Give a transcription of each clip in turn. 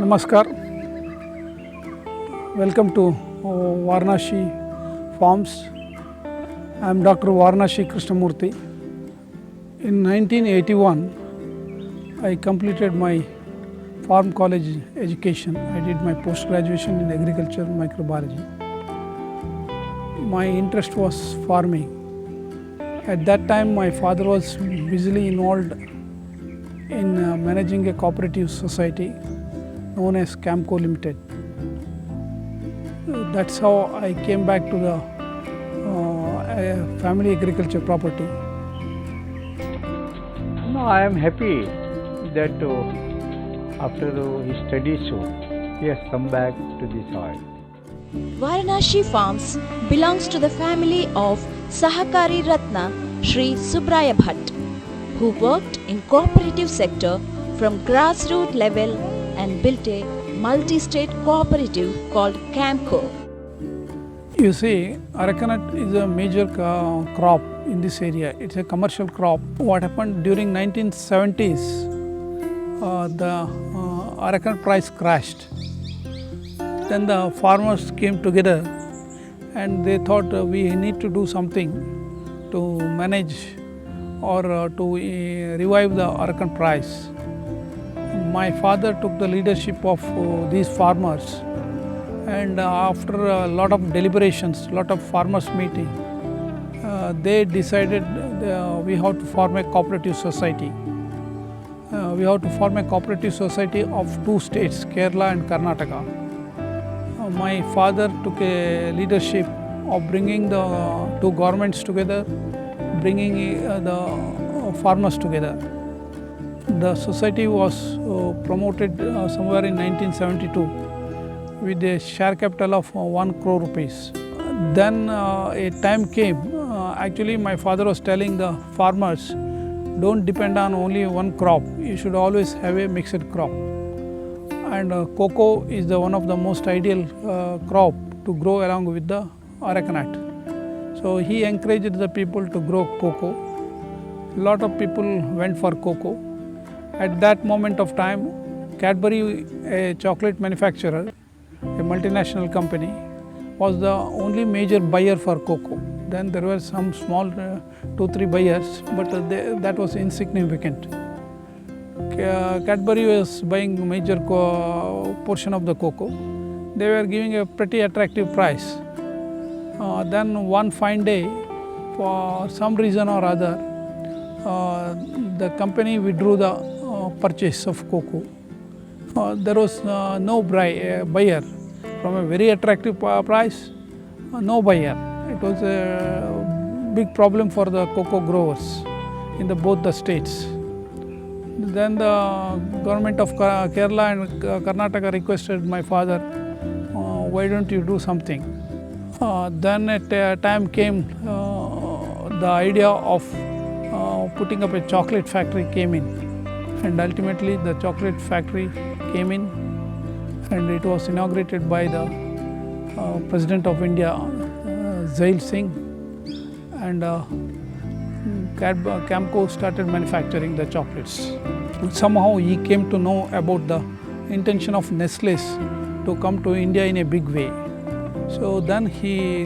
Namaskar. Welcome to Varnashi Farms. I am Dr. Varnashi Krishnamurthy. In 1981, I completed my farm college education. I did my post graduation in agriculture microbiology. My interest was farming. At that time, my father was busily involved in managing a cooperative society known as Camco Limited. That's how I came back to the family agriculture property. No, I am happy that after his studies, he has come back to this soil. Varnashi Farms belongs to the family of Sahakari Ratna Shri Subraya Bhatt, who worked in cooperative sector from grassroots level and built a multi-state cooperative called Camco. You see, arecanut is a major crop in this area. It's a commercial crop. What happened during 1970s, the arecanut price crashed. Then the farmers came together and they thought we need to do something to manage or to revive the arecanut price. My father took the leadership of these farmers, and after a lot of deliberations, lot of farmers meeting, they decided we have to form a cooperative society. We have to form a cooperative society of two states, Kerala and Karnataka. My father took a leadership of bringing the two governments together, bringing the farmers together. The society was promoted somewhere in 1972 with a share capital of 1 crore rupees. Then a time came, actually my father was telling the farmers, don't depend on only one crop, you should always have a mixed crop. And cocoa is one of the most ideal crop to grow along with the arecanut. So he encouraged the people to grow cocoa. A lot of people went for cocoa. At that moment of time, Cadbury, a chocolate manufacturer, a multinational company, was the only major buyer for cocoa. Then there were some small 2-3 buyers, but that was insignificant. Cadbury was buying major portion of the cocoa. They were giving a pretty attractive price. Then one fine day, for some reason or other, the company withdrew the purchase of cocoa. There was no buyer. From a very attractive price, no buyer. It was a big problem for the cocoa growers in both the states. Then the government of Kerala and Karnataka requested my father, why don't you do something? Then at a time came the idea of putting up a chocolate factory came in, and ultimately the chocolate factory came in, and it was inaugurated by the President of India, Zail Singh, and Camco started manufacturing the chocolates. Somehow he came to know about the intention of Nestle's to come to India in a big way. So then he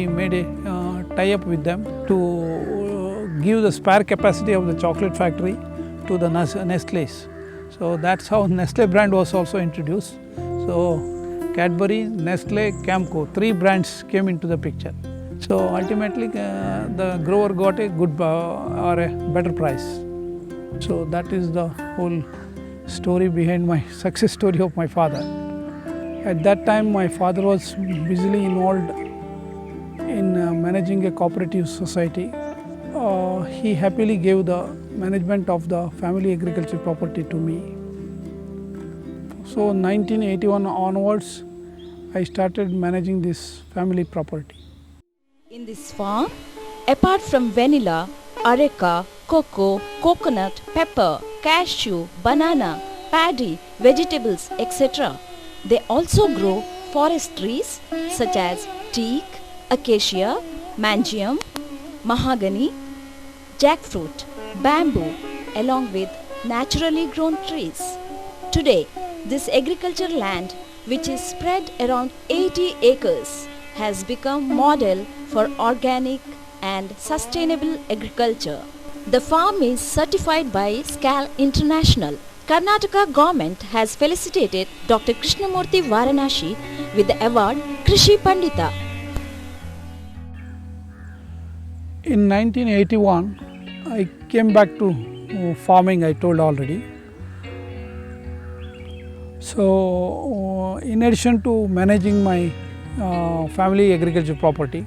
made a tie-up with them to give the spare capacity of the chocolate factory to the Nestle's. So that's how Nestle brand was also introduced. So Cadbury, Nestle, Camco, 3 brands came into the picture. So ultimately the grower got a good or a better price. So that is the whole story behind my success story of my father. At that time my father was busily involved in managing a cooperative society. He happily gave the management of the family agriculture property to me. So 1981 onwards, I started managing this family property. In this farm, apart from vanilla, areca, cocoa, coconut, pepper, cashew, banana, paddy, vegetables, etc., they also grow forest trees such as teak, acacia, mangium, mahogany, jackfruit, bamboo, along with naturally grown trees. Today, This agriculture land, which is spread around 80 acres, has become model for organic and sustainable agriculture. The farm is certified by SCAL International. Karnataka government has felicitated Dr. Krishnamurthy Varanashi with the award Krishi Pandita. In 1981, I came back to farming, I told already. So, in addition to managing my family agriculture property,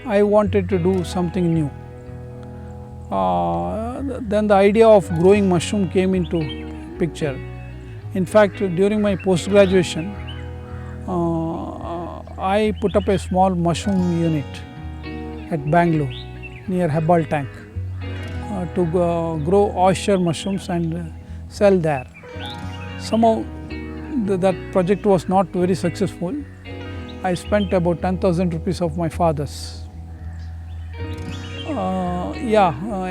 I wanted to do something new. Then the idea of growing mushroom came into picture. In fact, during my post-graduation, I put up a small mushroom unit at Bangalore near Hebbal Tank to grow oyster mushrooms and sell there. Somehow that project was not very successful. I spent about 10,000 rupees of my father's.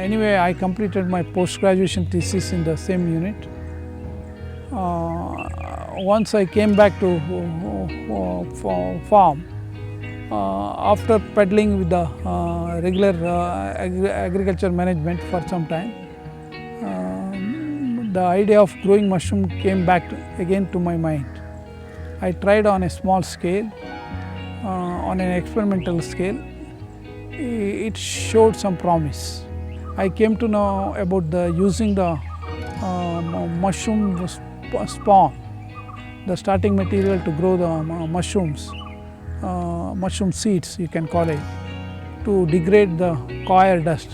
Anyway, I completed my post-graduation thesis in the same unit. Once I came back to farm, after peddling with the regular agriculture management for some time, the idea of growing mushroom came back again to my mind. I tried on a small scale, on an experimental scale. It showed some promise. I came to know about using the mushroom spawn, the starting material to grow the mushrooms, mushroom seeds you can call it, to degrade the coir dust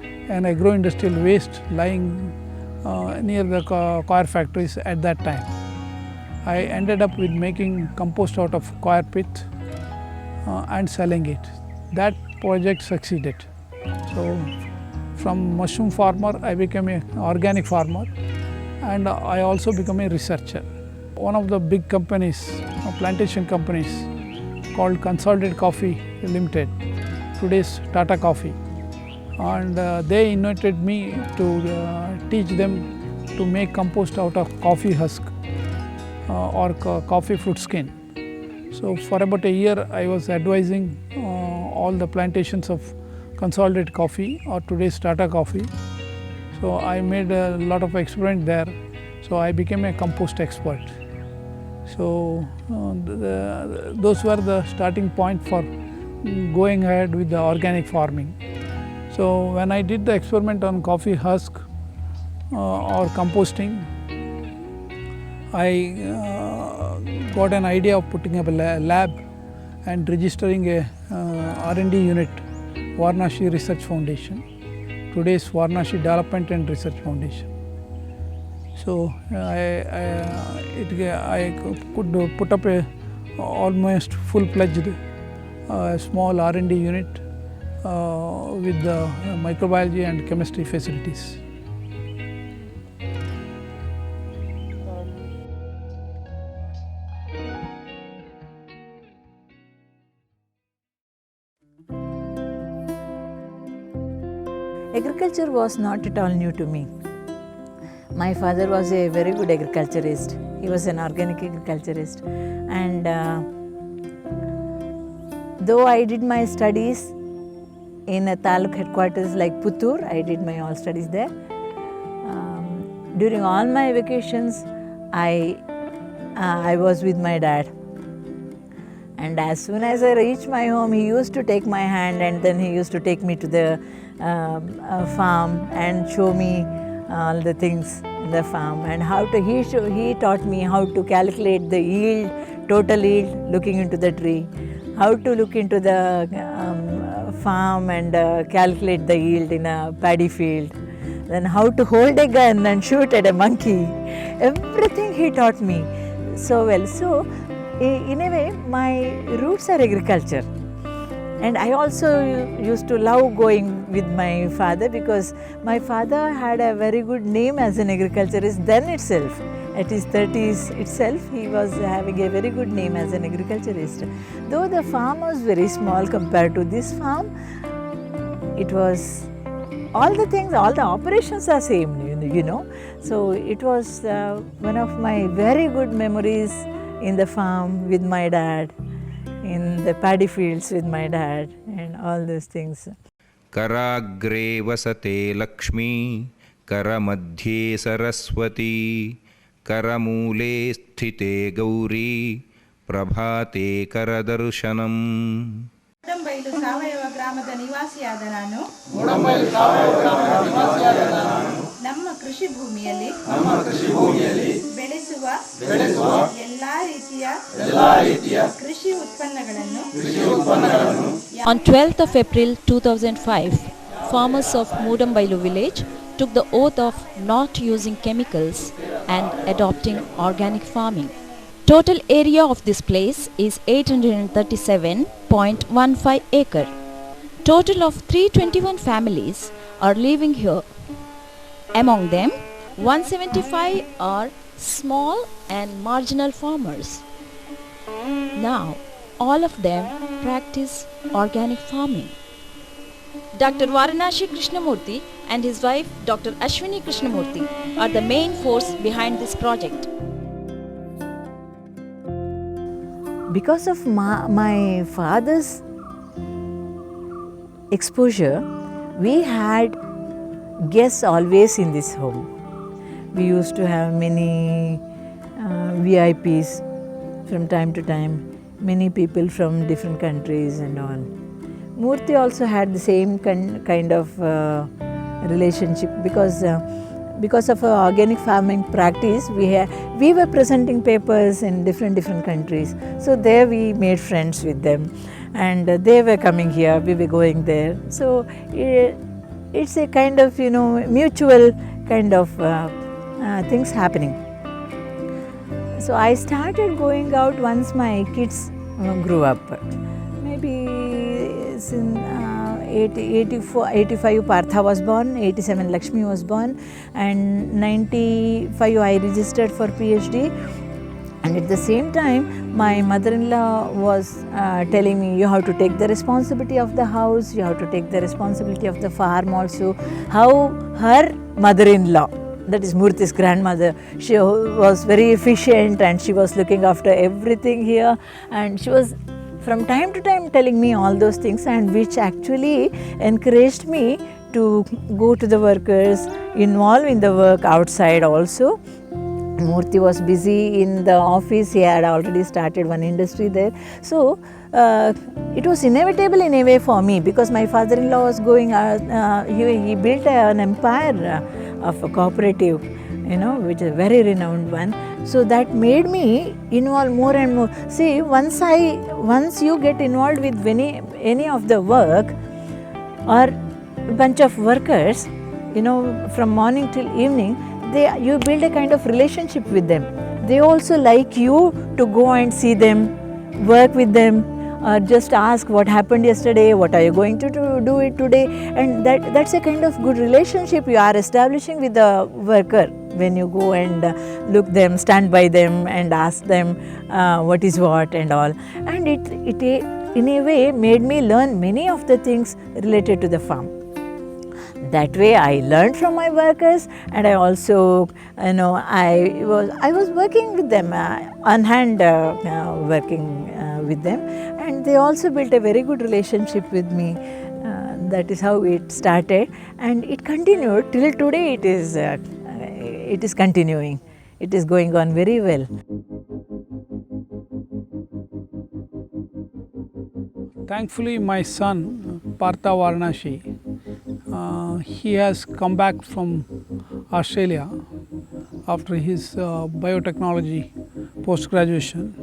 and agro-industrial waste lying near the coir factories at that time. I ended up with making compost out of coir pit and selling it. That project succeeded. So from mushroom farmer, I became an organic farmer, and I also became a researcher. One of the big companies, plantation companies called Consolidated Coffee Limited, today's Tata Coffee, and they invited me to teach them to make compost out of coffee husk or coffee fruit skin. So for about a year I was advising all the plantations of Consolidated Coffee or today's Tata Coffee. So I made a lot of experiment there. So I became a compost expert. So those were the starting point for going ahead with the organic farming. So when I did the experiment on coffee husk or composting, I got an idea of putting up a lab and registering a R&D unit, Varanashi Research Foundation, today's Varanashi Development and Research Foundation. So I could put up a almost full-fledged small R&D unit with the microbiology and chemistry facilities. Agriculture was not at all new to me. My father was a very good agriculturist. He was an organic agriculturist, and though I did my studies in a taluk headquarters like Puttur, I did my all studies there. During all my vacations, I was with my dad. And as soon as I reached my home, he used to take my hand, and then he used to take me to the farm and show me all the things in the farm, and he taught me how to calculate the yield, total yield, looking into the tree, how to look into the farm and calculate the yield in a paddy field, then how to hold a gun and shoot at a monkey. Everything he taught me so well. So in a way, my roots are agriculture. And I also used to love going with my father, because my father had a very good name as an agriculturist then itself. At his 30s itself, he was having a very good name as an agriculturist. Though the farm was very small compared to this farm, it was all the things, all the operations are same. you know. So it was one of my very good memories in the farm with my dad, in the paddy fields with my dad, and all those things. कराग्रे वसते Lakshmi करमध्ये Saraswati करमूले स्थिते गौरी प्रभाते करदर्शनम् ಮೂಡಂಬೈಲು ಸಾವಯವ ಗ್ರಾಮದ ನಿವಾಸಿಯಾದ ನಾನು ನಮ್ಮ ಕೃಷಿ ಭೂಮಿಯಲ್ಲಿ ಬೆಳೆಸುವ ಎಲ್ಲಾ ರೀತಿಯ ಕೃಷಿ ಉತ್ಪನ್ನಗಳನ್ನು On 12th of April 2005, farmers of Mudambailu village took the oath of not using chemicals and adopting organic farming. Total area of this place is 837.15 acre. Total of 321 families are living here. Among them, 175 are small and marginal farmers. Now, all of them practice organic farming. Dr. Varanashi Krishnamurthy and his wife Dr. Ashwini Krishnamurthy are the main force behind this project. Because of my father's exposure, we had guests always in this home. We used to have many VIPs from time to time, many people from different countries and all. Murthy also had the same kind of relationship because of our organic farming practice. We were presenting papers in different countries. So there we made friends with them, and they were coming here, we were going there. So it's a kind of mutual kind of things happening. So I started going out once my kids grew up. Maybe in 85 Partha was born, 87 Lakshmi was born, and 95 I registered for PhD. And at the same time, my mother-in-law was telling me, you have to take the responsibility of the house, you have to take the responsibility of the farm also. How her mother-in-law, that is Murthy's grandmother, she was very efficient and she was looking after everything here, and she was from time to time telling me all those things, and which actually encouraged me to go to the workers, involve in the work outside also. Murthy was busy in the office, he had already started one industry there. So it was inevitable in a way for me, because my father-in-law was going, he built an empire of a cooperative, which is a very renowned one. So that made me involve more and more. See, once you get involved with any of the work or a bunch of workers, from morning till evening, you build a kind of relationship with them. They also like you to go and see them, work with them, or just ask what happened yesterday, what are you going to do it today, and that's a kind of good relationship you are establishing with the worker when you go and look them, stand by them and ask them what is what and all. And it in a way made me learn many of the things related to the farm. That way I learned from my workers, and I also, I was working with them, on hand working with them, and they also built a very good relationship with me. That is how it started, and it continued till today. It is continuing. It is going on very well. Thankfully, my son Partha Varanashi, he has come back from Australia after his biotechnology post-graduation.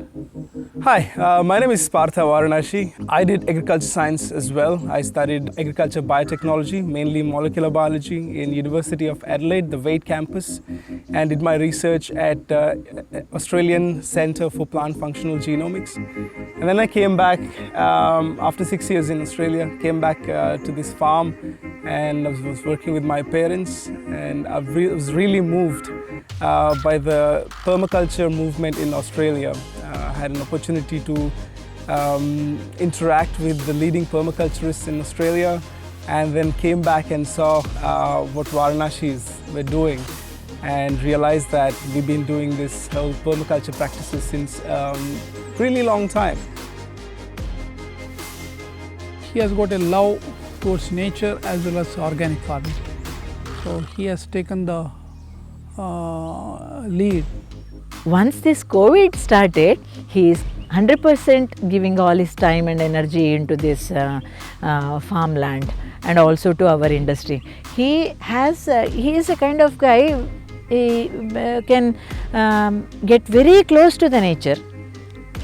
Hi, my name is Partha Varanashi. I did agriculture science as well. I studied agriculture biotechnology, mainly molecular biology in University of Adelaide, the Wade campus, and did my research at Australian Centre for Plant Functional Genomics. And then I came back after 6 years in Australia, came back to this farm, and I was working with my parents, and I was really moved by the permaculture movement in Australia. I had an opportunity to interact with the leading permaculturists in Australia, and then came back and saw what Varanashis were doing. and realized that we've been doing this whole permaculture practices since really long time. He has got a love towards nature as well as organic farming. So he has taken the lead. Once this COVID started, he is 100% giving all his time and energy into this farmland and also to our industry. He is a kind of guy, he can get very close to the nature,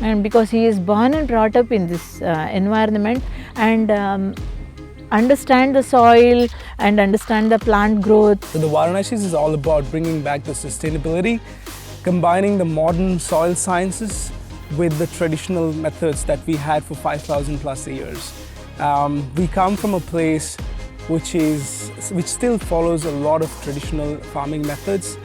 and because he is born and brought up in this environment and understand the soil and understand the plant growth. So the Varanashis is all about bringing back the sustainability, combining the modern soil sciences with the traditional methods that we had for 5,000 plus years. We come from a place which still follows a lot of traditional farming methods.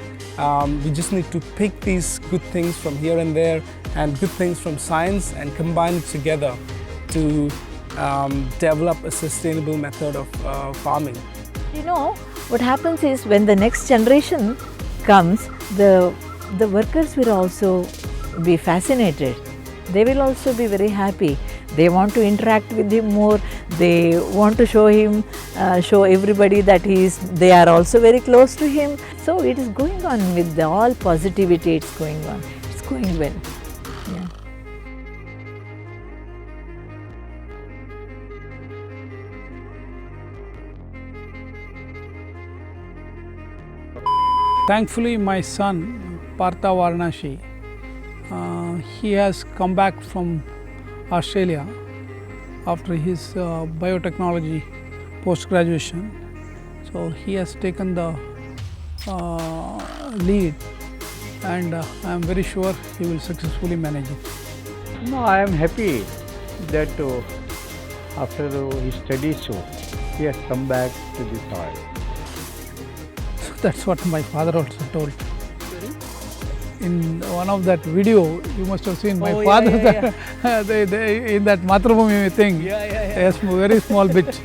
We just need to pick these good things from here and there and good things from science and combine it together to develop a sustainable method of farming. You know, what happens is when the next generation comes, the workers will also be fascinated. They will also be very happy. They want to interact with him more. They want to show him, show everybody that they are also very close to him. So it is going on with all positivity. It's going on. It's going well. Yeah. Thankfully, my son, Partha Varanashi, he has come back from Australia after his biotechnology post-graduation. So he has taken the lead, and I am very sure he will successfully manage it. No, I am happy that after his studies, he has come back to the soil. That's what my father also told. In one of that video, you must have seen my father in that Matrabhumi thing. Yes, very small bit.